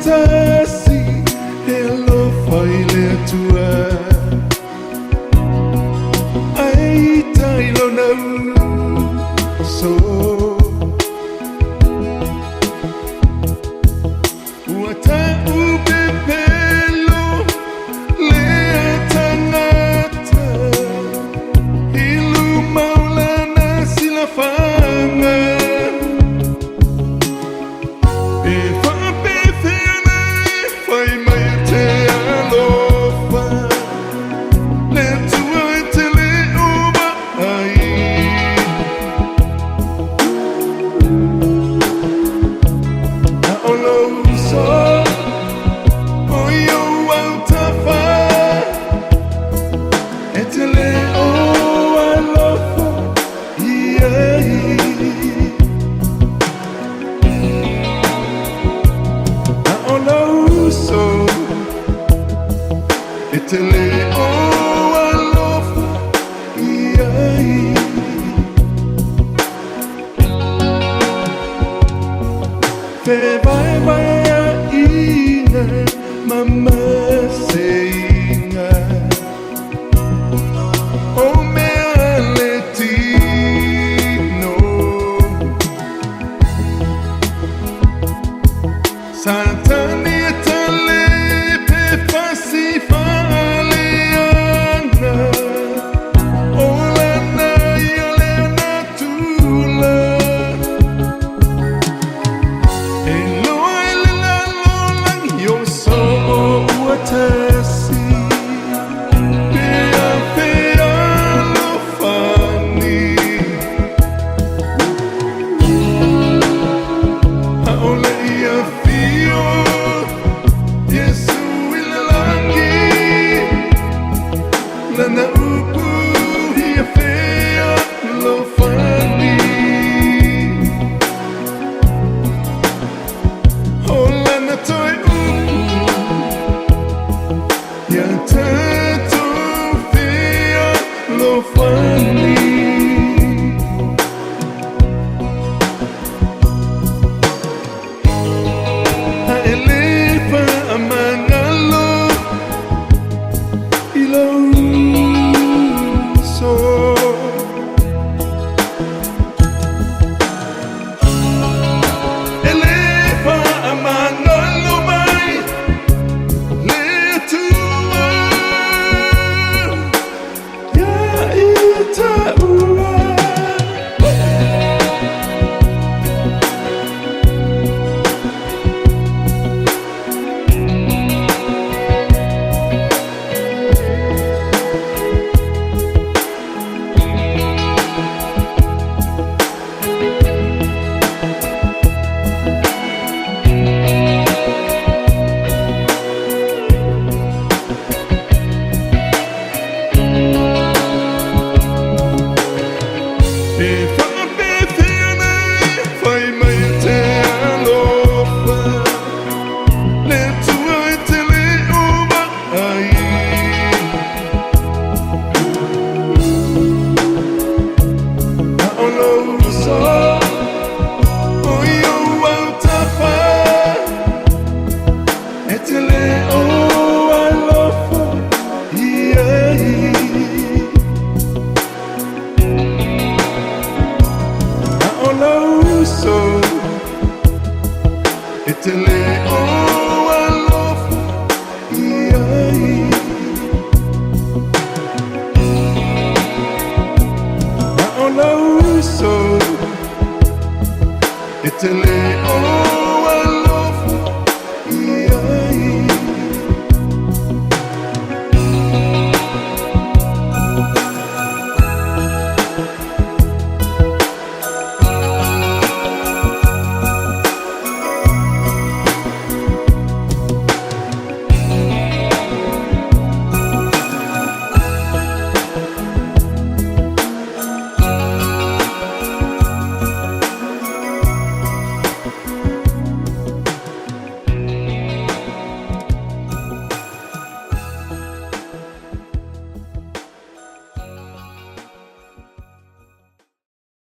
tasi he alofa I le atua ai tai lo nau so ua ta ube pelo le tangata ilu maulana silafanga e fa pethene fai mai te alofa le tua te le uba ai a olo so o yo au tafa e te le o alofa iai so te le o alofa iai Te vai a ina mama se